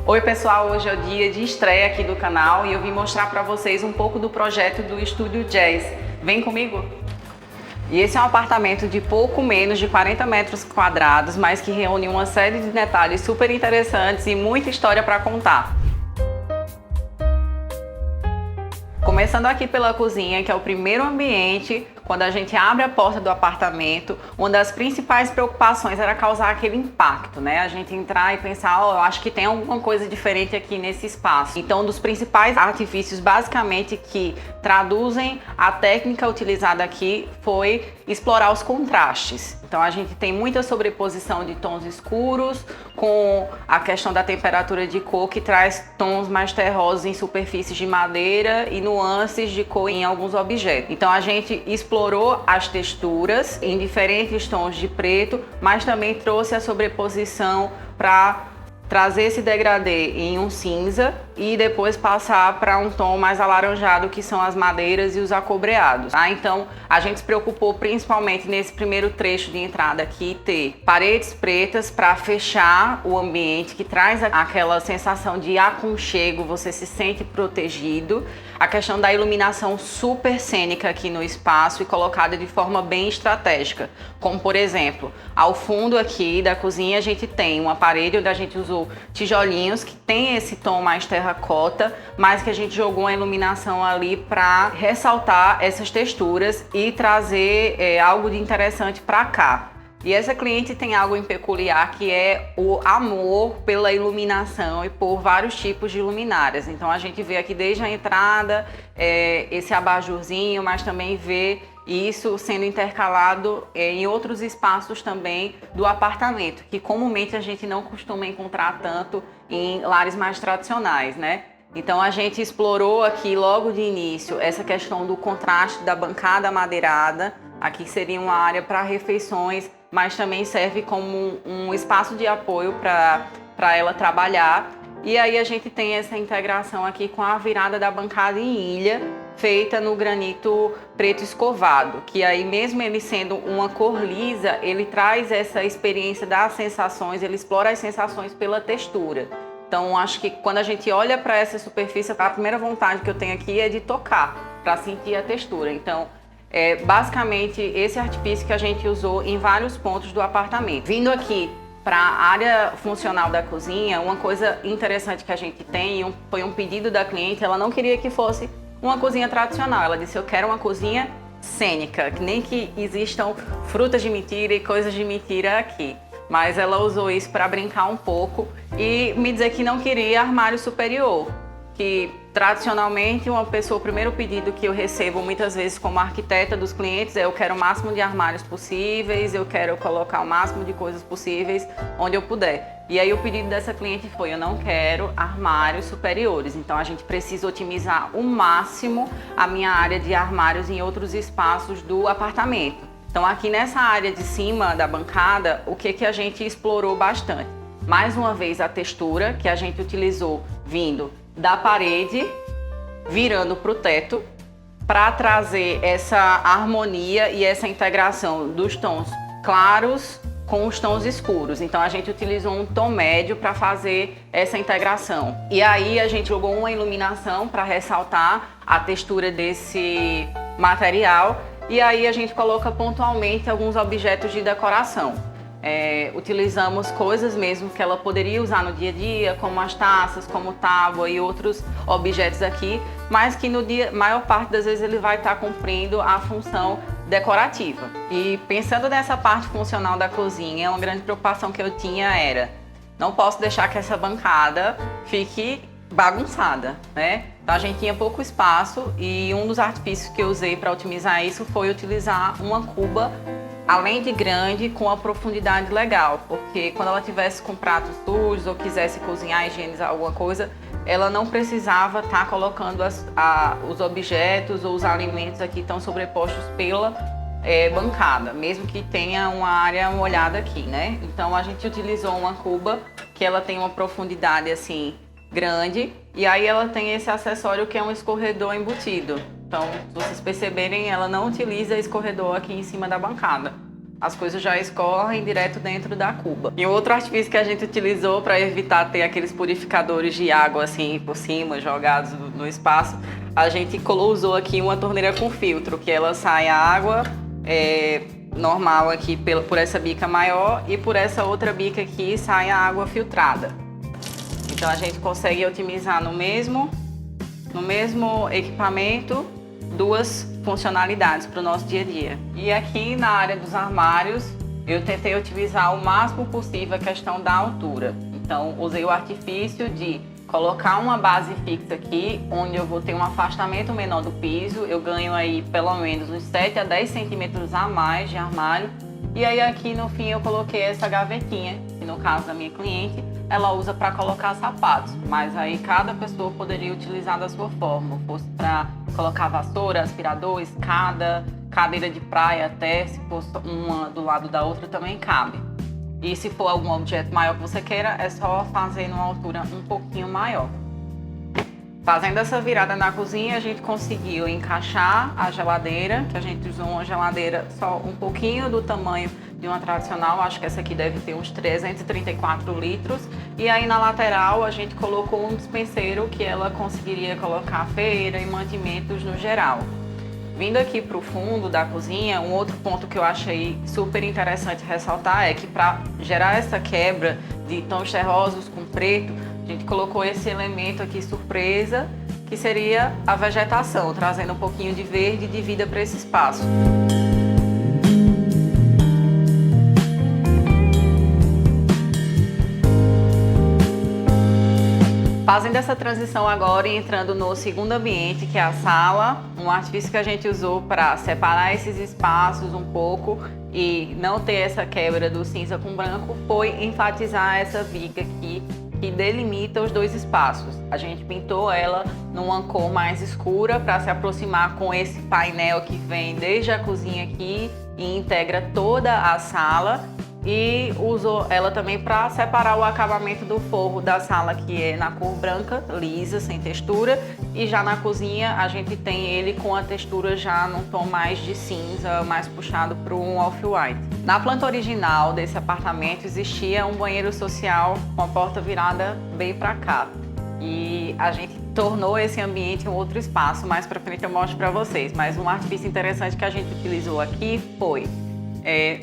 Oi pessoal, hoje é o dia de estreia aqui do canal e eu vim mostrar para vocês um pouco do projeto do Estúdio Jazz. Vem comigo! E esse é um apartamento de pouco menos de 40 metros quadrados, mas que reúne uma série de detalhes super interessantes e muita história para contar. Começando aqui pela cozinha, que é o primeiro ambiente. Quando a gente abre a porta do apartamento, uma das principais preocupações era causar aquele impacto, né? A gente entrar e pensar, eu acho que tem alguma coisa diferente aqui nesse espaço. Então, um dos principais artifícios, basicamente, que traduzem a técnica utilizada aqui foi explorar os contrastes. Então, a gente tem muita sobreposição de tons escuros com a questão da temperatura de cor, que traz tons mais terrosos em superfícies de madeira e nuances de cor em alguns objetos. Então, a gente explorou as texturas em diferentes tons de preto, mas também trouxe a sobreposição para trazer esse degradê em um cinza e depois passar para um tom mais alaranjado, que são as madeiras e os acobreados. Então a gente se preocupou principalmente nesse primeiro trecho de entrada aqui ter paredes pretas para fechar o ambiente, que traz aquela sensação de aconchego, você se sente protegido. A questão da iluminação super cênica aqui no espaço e colocada de forma bem estratégica, como por exemplo, ao fundo aqui da cozinha a gente tem uma parede onde a gente usou tijolinhos que tem esse tom mais terracota, mas que a gente jogou uma iluminação ali para ressaltar essas texturas e trazer algo de interessante para cá. E essa cliente tem algo em peculiar, que é o amor pela iluminação e por vários tipos de luminárias. Então a gente vê aqui desde a entrada esse abajurzinho, mas também vê isso sendo intercalado em outros espaços também do apartamento, que comumente a gente não costuma encontrar tanto em lares mais tradicionais, né? Então a gente explorou aqui logo de início essa questão do contraste da bancada madeirada. Aqui seria uma área para refeições, mas também serve como um espaço de apoio para ela trabalhar. E aí a gente tem essa integração aqui com a virada da bancada em ilha, feita no granito preto escovado, que aí mesmo ele sendo uma cor lisa, ele traz essa experiência das sensações, ele explora as sensações pela textura. Então acho que quando a gente olha para essa superfície, a primeira vontade que eu tenho aqui é de tocar, para sentir a textura. Então basicamente esse artifício que a gente usou em vários pontos do apartamento. Vindo aqui para a área funcional da cozinha, uma coisa interessante que a gente tem, foi um pedido da cliente, ela não queria que fosse uma cozinha tradicional, ela disse, eu quero uma cozinha cênica, que nem que existam frutas de mentira e coisas de mentira aqui. Mas ela usou isso para brincar um pouco e me dizer que não queria armário superior, que tradicionalmente o primeiro pedido que eu recebo muitas vezes como arquiteta dos clientes é eu quero o máximo de armários possíveis, eu quero colocar o máximo de coisas possíveis onde eu puder. E aí o pedido dessa cliente foi, eu não quero armários superiores, então a gente precisa otimizar o máximo a minha área de armários em outros espaços do apartamento. Então aqui nessa área de cima da bancada, o que a gente explorou bastante? Mais uma vez a textura que a gente utilizou vindo da parede, virando para o teto, para trazer essa harmonia e essa integração dos tons claros com os tons escuros. Então a gente utilizou um tom médio para fazer essa integração. E aí a gente jogou uma iluminação para ressaltar a textura desse material. E aí a gente coloca pontualmente alguns objetos de decoração. Utilizamos coisas mesmo que ela poderia usar no dia a dia, como as taças, como tábua e outros objetos aqui, mas que maior parte das vezes ele vai estar cumprindo a função decorativa. E pensando nessa parte funcional da cozinha, uma grande preocupação que eu tinha era, não posso deixar que essa bancada fique bagunçada, né? Então a gente tinha pouco espaço e um dos artifícios que eu usei para otimizar isso foi utilizar uma cuba, além de grande, com a profundidade legal, porque quando ela tivesse com pratos sujos ou quisesse cozinhar, higienizar alguma coisa, ela não precisava estar colocando os objetos ou os alimentos aqui tão sobrepostos pela bancada, mesmo que tenha uma área molhada aqui, né? Então a gente utilizou uma cuba que ela tem uma profundidade assim grande e aí ela tem esse acessório que é um escorredor embutido. Então, se vocês perceberem, ela não utiliza escorredor aqui em cima da bancada. as coisas já escorrem direto dentro da cuba. E outro artifício que a gente utilizou para evitar ter aqueles purificadores de água assim por cima, jogados no espaço, a gente usou aqui uma torneira com filtro, que ela sai a água normal aqui por essa bica maior e por essa outra bica aqui sai a água filtrada. Então a gente consegue otimizar no mesmo equipamento duas funcionalidades para o nosso dia a dia. E aqui na área dos armários eu tentei otimizar o máximo possível a questão da altura. Então usei o artifício de colocar uma base fixa aqui, onde eu vou ter um afastamento menor do piso. Eu ganho aí pelo menos uns 7 a 10 centímetros a mais de armário. E aí aqui no fim eu coloquei essa gavetinha, que no caso da minha cliente, ela usa para colocar sapatos. Mas aí cada pessoa poderia utilizar da sua forma. Fosse para colocar vassoura, aspirador, escada, cadeira de praia até, se fosse uma do lado da outra também cabe. E se for algum objeto maior que você queira, é só fazer numa altura um pouquinho maior. Fazendo essa virada na cozinha, a gente conseguiu encaixar a geladeira, que a gente usou uma geladeira só um pouquinho do tamanho de uma tradicional, acho que essa aqui deve ter uns 334 litros. E aí na lateral a gente colocou um dispenseiro que ela conseguiria colocar feira e mantimentos no geral. Vindo aqui para o fundo da cozinha, um outro ponto que eu achei super interessante ressaltar é que para gerar essa quebra de tons terrosos com preto, a gente colocou esse elemento aqui surpresa, que seria a vegetação, trazendo um pouquinho de verde e de vida para esse espaço. Fazendo essa transição agora e entrando no segundo ambiente, que é a sala, um artifício que a gente usou para separar esses espaços um pouco e não ter essa quebra do cinza com branco foi enfatizar essa viga aqui que delimita os dois espaços. A gente pintou ela numa cor mais escura para se aproximar com esse painel que vem desde a cozinha aqui e integra toda a sala. E usou ela também para separar o acabamento do forro da sala, que é na cor branca, lisa, sem textura. E já na cozinha a gente tem ele com a textura já num tom mais de cinza, mais puxado para um off-white. Na planta original desse apartamento existia um banheiro social com a porta virada bem para cá. E a gente tornou esse ambiente um outro espaço. Mais para frente eu mostro para vocês. Mas um artifício interessante que a gente utilizou aqui foi...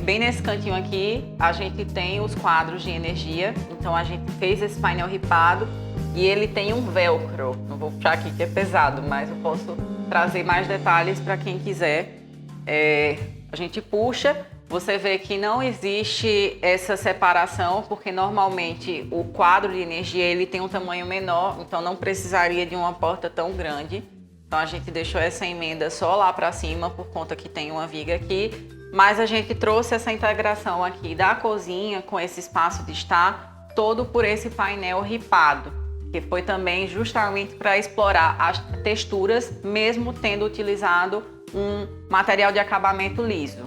bem nesse cantinho aqui, a gente tem os quadros de energia. Então a gente fez esse painel ripado e ele tem um velcro. Não vou puxar aqui que é pesado, mas eu posso trazer mais detalhes para quem quiser. A gente puxa, você vê que não existe essa separação, porque normalmente o quadro de energia ele tem um tamanho menor, então não precisaria de uma porta tão grande. Então a gente deixou essa emenda só lá para cima, por conta que tem uma viga aqui. Mas a gente trouxe essa integração aqui da cozinha com esse espaço de estar todo por esse painel ripado, que foi também justamente para explorar as texturas, mesmo tendo utilizado um material de acabamento liso.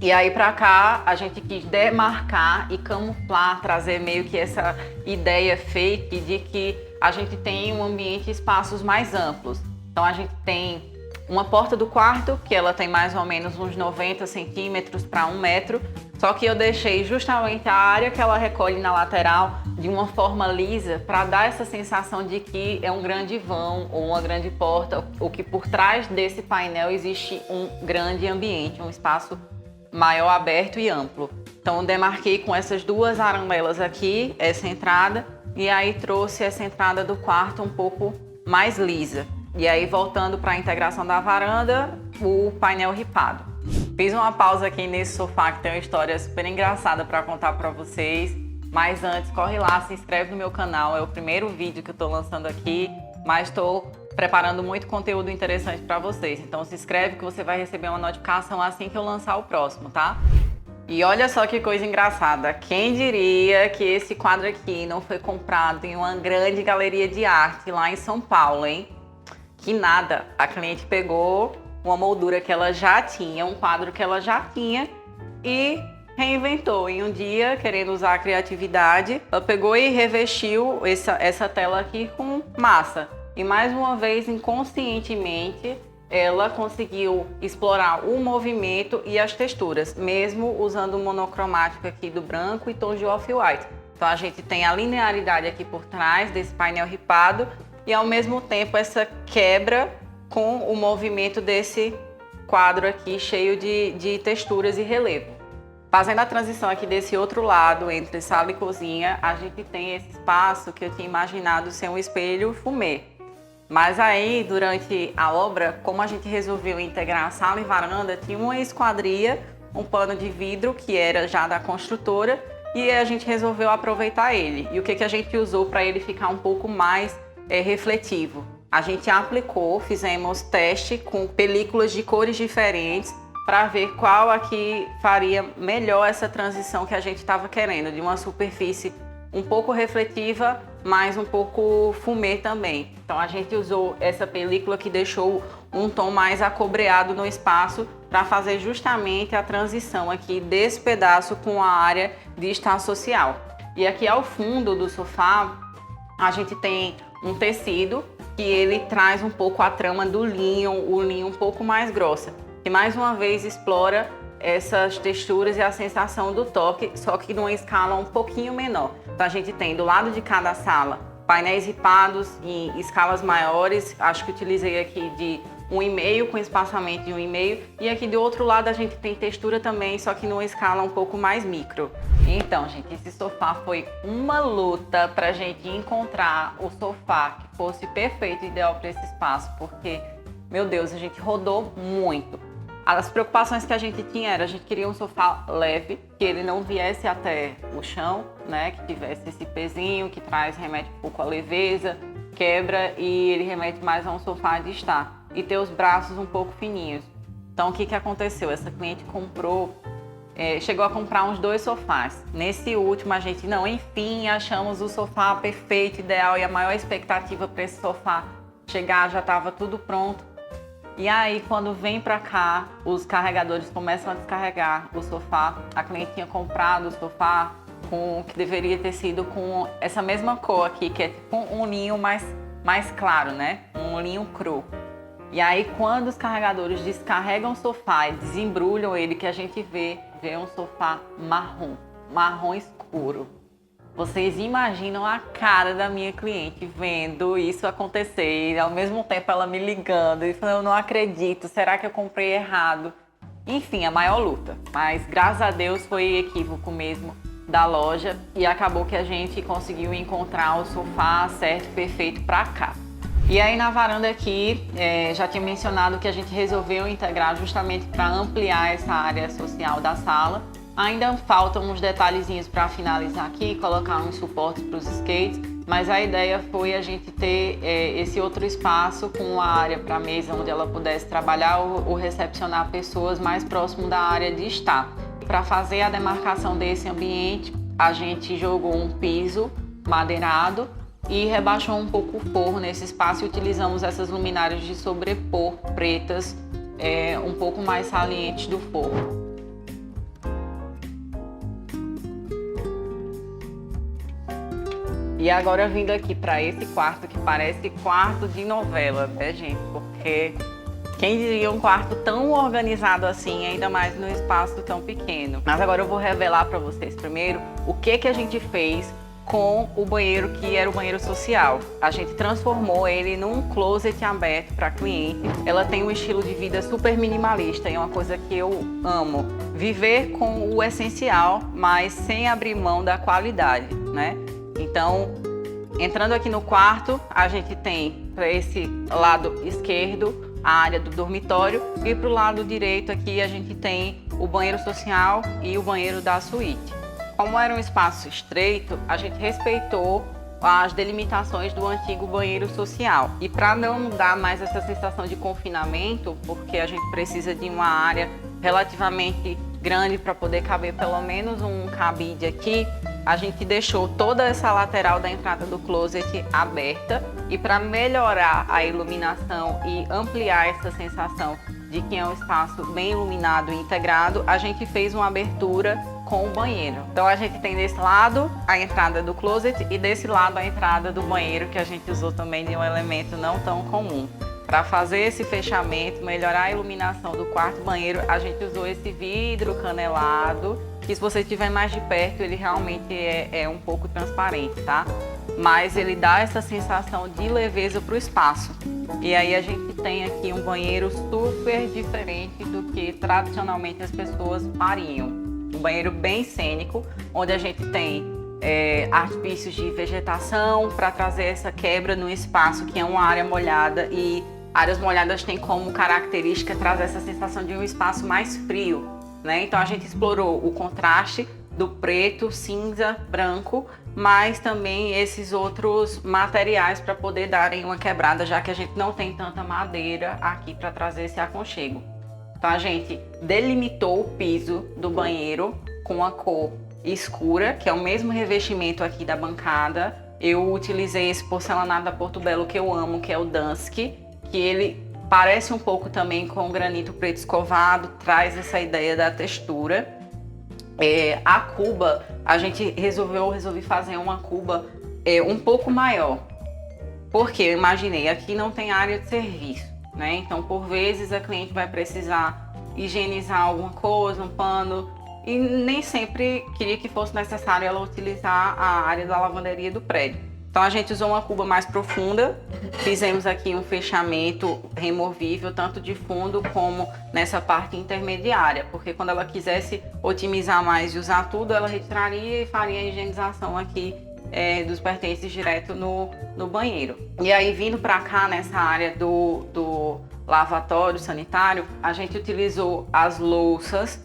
E aí para cá a gente quis demarcar e camuflar, trazer meio que essa ideia fake de que a gente tem um ambiente e espaços mais amplos. Então a gente tem uma porta do quarto, que ela tem mais ou menos uns 90 centímetros para 1 metro, só que eu deixei justamente a área que ela recolhe na lateral de uma forma lisa para dar essa sensação de que é um grande vão ou uma grande porta, ou que por trás desse painel existe um grande ambiente, um espaço maior, aberto e amplo. Então eu demarquei com essas duas arandelas aqui, essa entrada, e aí trouxe essa entrada do quarto um pouco mais lisa. E aí, voltando para a integração da varanda, o painel ripado. Fiz uma pausa aqui nesse sofá que tem uma história super engraçada para contar para vocês. Mas antes, corre lá, se inscreve no meu canal. É o primeiro vídeo que eu estou lançando aqui, mas estou preparando muito conteúdo interessante para vocês. Então se inscreve que você vai receber uma notificação assim que eu lançar o próximo, tá? E olha só que coisa engraçada. Quem diria que esse quadro aqui não foi comprado em uma grande galeria de arte lá em São Paulo, hein? Que nada, a cliente pegou uma moldura que ela já tinha, um quadro que ela já tinha e reinventou. Em um dia, querendo usar a criatividade, ela pegou e revestiu essa tela aqui com massa. E mais uma vez, inconscientemente, ela conseguiu explorar o movimento e as texturas, mesmo usando o monocromático aqui do branco e tons de off-white. Então a gente tem a linearidade aqui por trás desse painel ripado e ao mesmo tempo essa quebra com o movimento desse quadro aqui cheio de texturas e relevo. Fazendo a transição aqui desse outro lado, entre sala e cozinha, a gente tem esse espaço que eu tinha imaginado ser um espelho fumê. Mas aí, durante a obra, como a gente resolveu integrar a sala e varanda, tinha uma esquadria, um pano de vidro que era já da construtora e a gente resolveu aproveitar ele. E o que a gente usou para ele ficar um pouco mais refletivo? A gente aplicou, fizemos teste com películas de cores diferentes para ver qual aqui faria melhor essa transição que a gente estava querendo, de uma superfície um pouco refletiva, mas um pouco fumê também. Então a gente usou essa película que deixou um tom mais acobreado no espaço para fazer justamente a transição aqui desse pedaço com a área de estar social. E aqui ao fundo do sofá a gente tem um tecido que ele traz um pouco a trama do linho, o linho um pouco mais grossa, que mais uma vez explora essas texturas e a sensação do toque, só que numa escala um pouquinho menor. Então a gente tem do lado de cada sala painéis ripados em escalas maiores, acho que utilizei aqui de 1,5 com espaçamento de 1,5 e aqui do outro lado a gente tem textura também, só que numa escala um pouco mais micro. Então, gente, esse sofá foi uma luta pra gente encontrar o sofá que fosse perfeito e ideal para esse espaço, porque, meu Deus, a gente rodou muito. As preocupações que a gente tinha era, a gente queria um sofá leve, que ele não viesse até o chão, né? Que tivesse esse pezinho que remete um pouco à leveza, quebra e ele remete mais a um sofá de estar. E ter os braços um pouco fininhos. Então o que aconteceu? Essa cliente chegou a comprar uns 2 sofás. Nesse último a gente, enfim, achamos o sofá perfeito, ideal e a maior expectativa para esse sofá chegar, já estava tudo pronto. E aí, quando vem pra cá, os carregadores começam a descarregar o sofá. A cliente tinha comprado o sofá que deveria ter sido com essa mesma cor aqui, que é tipo um linho mais claro, né? Um linho cru. E aí, quando os carregadores descarregam o sofá e desembrulham ele, que a gente vê um sofá marrom escuro. Vocês imaginam a cara da minha cliente vendo isso acontecer e ao mesmo tempo ela me ligando e falando, eu não acredito, será que eu comprei errado? Enfim, a maior luta. Mas graças a Deus foi equívoco mesmo da loja e acabou que a gente conseguiu encontrar o sofá certo, perfeito para cá. E aí na varanda aqui, já tinha mencionado que a gente resolveu integrar justamente para ampliar essa área social da sala. Ainda faltam uns detalhezinhos para finalizar aqui, colocar uns suportes para os skates, mas a ideia foi a gente ter esse outro espaço com uma área para a mesa onde ela pudesse trabalhar ou recepcionar pessoas mais próximo da área de estar. Para fazer a demarcação desse ambiente, a gente jogou um piso madeirado e rebaixou um pouco o forro nesse espaço e utilizamos essas luminárias de sobrepor pretas um pouco mais salientes do forro. E agora vindo aqui para esse quarto que parece quarto de novela, né, gente? Porque quem diria um quarto tão organizado assim, ainda mais num espaço tão pequeno. Mas agora eu vou revelar para vocês primeiro o que a gente fez com o banheiro que era o banheiro social. A gente transformou ele num closet aberto para cliente. Ela tem um estilo de vida super minimalista e é uma coisa que eu amo. Viver com o essencial, mas sem abrir mão da qualidade, né? Então, entrando aqui no quarto, a gente tem para esse lado esquerdo a área do dormitório e para o lado direito aqui a gente tem o banheiro social e o banheiro da suíte. Como era um espaço estreito, a gente respeitou as delimitações do antigo banheiro social. E para não dar mais essa sensação de confinamento, porque a gente precisa de uma área relativamente grande para poder caber pelo menos um cabide aqui, a gente deixou toda essa lateral da entrada do closet aberta e para melhorar a iluminação e ampliar essa sensação de que é um espaço bem iluminado e integrado, a gente fez uma abertura com o banheiro. Então a gente tem desse lado a entrada do closet e desse lado a entrada do banheiro, que a gente usou também de um elemento não tão comum. Para fazer esse fechamento, melhorar a iluminação do quarto banheiro, a gente usou esse vidro canelado, que se você estiver mais de perto, ele realmente é um pouco transparente, tá? Mas ele dá essa sensação de leveza para o espaço. E aí a gente tem aqui um banheiro super diferente do que tradicionalmente as pessoas fariam. Um banheiro bem cênico, onde a gente tem artifícios de vegetação para trazer essa quebra no espaço, que é uma área molhada, e áreas molhadas têm como característica trazer essa sensação de um espaço mais frio, né? Então a gente explorou o contraste do preto, cinza, branco, mas também esses outros materiais para poder darem uma quebrada, já que a gente não tem tanta madeira aqui para trazer esse aconchego. Então a gente delimitou o piso do banheiro com a cor escura, que é o mesmo revestimento aqui da bancada. Eu utilizei esse porcelanato da Porto Belo que eu amo, que é o Dansk, que ele parece um pouco também com o granito preto escovado, traz essa ideia da textura. A cuba, a gente resolvi fazer uma cuba um pouco maior, porque eu imaginei, aqui não tem área de serviço, né? Então, por vezes, a cliente vai precisar higienizar alguma coisa, um pano, e nem sempre queria que fosse necessário ela utilizar a área da lavanderia do prédio. Então a gente usou uma cuba mais profunda, fizemos aqui um fechamento removível, tanto de fundo como nessa parte intermediária, porque quando ela quisesse otimizar mais e usar tudo, ela retiraria e faria a higienização aqui dos pertences direto no banheiro. E aí, vindo para cá nessa área do lavatório sanitário, a gente utilizou as louças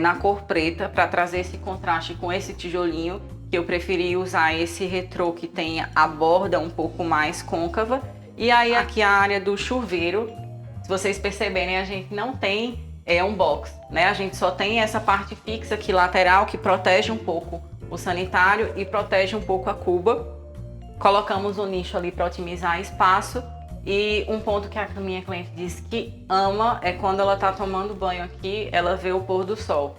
na cor preta para trazer esse contraste com esse tijolinho, que eu preferi usar esse retrô que tem a borda um pouco mais côncava. E aí aqui a área do chuveiro, se vocês perceberem, a gente não tem um box, né? A gente só tem essa parte fixa aqui lateral que protege um pouco o sanitário e protege um pouco a cuba. Colocamos um nicho ali para otimizar espaço. E um ponto que a minha cliente disse que ama é quando ela tá tomando banho aqui, ela vê o pôr do sol,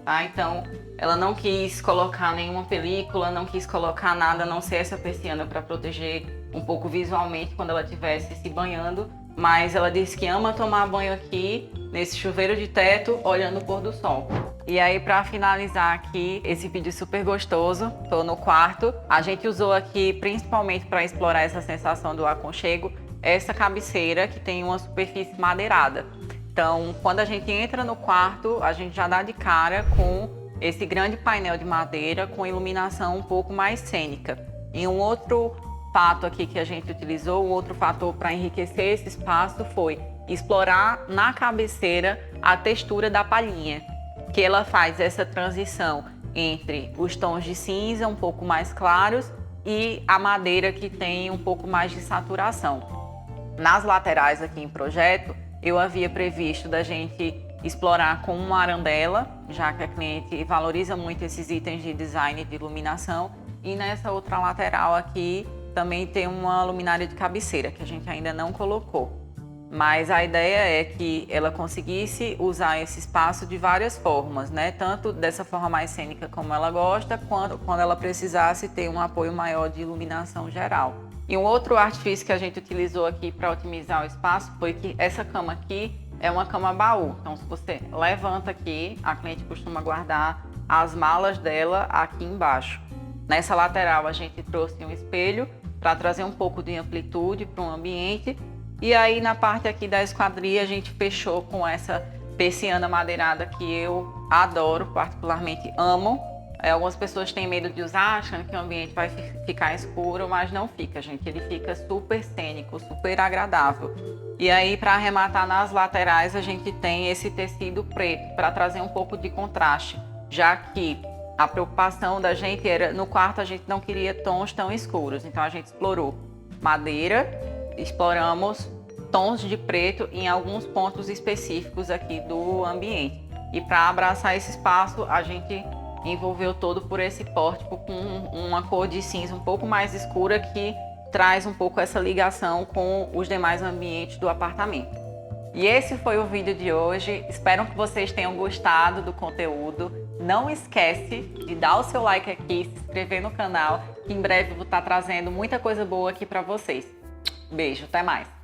tá? Então ela não quis colocar nenhuma película, não quis colocar nada, a não ser essa persiana para proteger um pouco visualmente quando ela estivesse se banhando, mas ela disse que ama tomar banho aqui nesse chuveiro de teto olhando o pôr do sol. E aí, para finalizar aqui esse vídeo super gostoso, tô no quarto. A gente usou aqui principalmente para explorar essa sensação do aconchego, essa cabeceira que tem uma superfície madeirada. Então, quando a gente entra no quarto, a gente já dá de cara com esse grande painel de madeira com iluminação um pouco mais cênica. E um outro fato aqui que a gente utilizou, um outro fator para enriquecer esse espaço foi explorar na cabeceira a textura da palhinha, que ela faz essa transição entre os tons de cinza um pouco mais claros e a madeira que tem um pouco mais de saturação. Nas laterais aqui em projeto, eu havia previsto da gente explorar com uma arandela, já que a cliente valoriza muito esses itens de design e de iluminação. E nessa outra lateral aqui também tem uma luminária de cabeceira, que a gente ainda não colocou. Mas a ideia é que ela conseguisse usar esse espaço de várias formas, né? Tanto dessa forma mais cênica como ela gosta, quanto quando ela precisasse ter um apoio maior de iluminação geral. E um outro artifício que a gente utilizou aqui para otimizar o espaço foi que essa cama aqui é uma cama baú. Então, se você levanta aqui, a cliente costuma guardar as malas dela aqui embaixo. Nessa lateral, a gente trouxe um espelho para trazer um pouco de amplitude para o ambiente. E aí, na parte aqui da esquadria, a gente fechou com essa persiana madeirada que eu adoro, particularmente amo. Algumas pessoas têm medo de usar, achando que o ambiente vai ficar escuro, mas não fica, gente. Ele fica super cênico, super agradável. E aí, para arrematar nas laterais, a gente tem esse tecido preto para trazer um pouco de contraste, já que a preocupação da gente era, no quarto a gente não queria tons tão escuros. Então a gente explorou madeira, exploramos tons de preto em alguns pontos específicos aqui do ambiente. E para abraçar esse espaço, a gente envolveu todo por esse pórtico com uma cor de cinza um pouco mais escura que traz um pouco essa ligação com os demais ambientes do apartamento. E esse foi o vídeo de hoje. Espero que vocês tenham gostado do conteúdo. Não esquece de dar o seu like aqui, se inscrever no canal, que em breve eu vou estar trazendo muita coisa boa aqui para vocês. Beijo, até mais!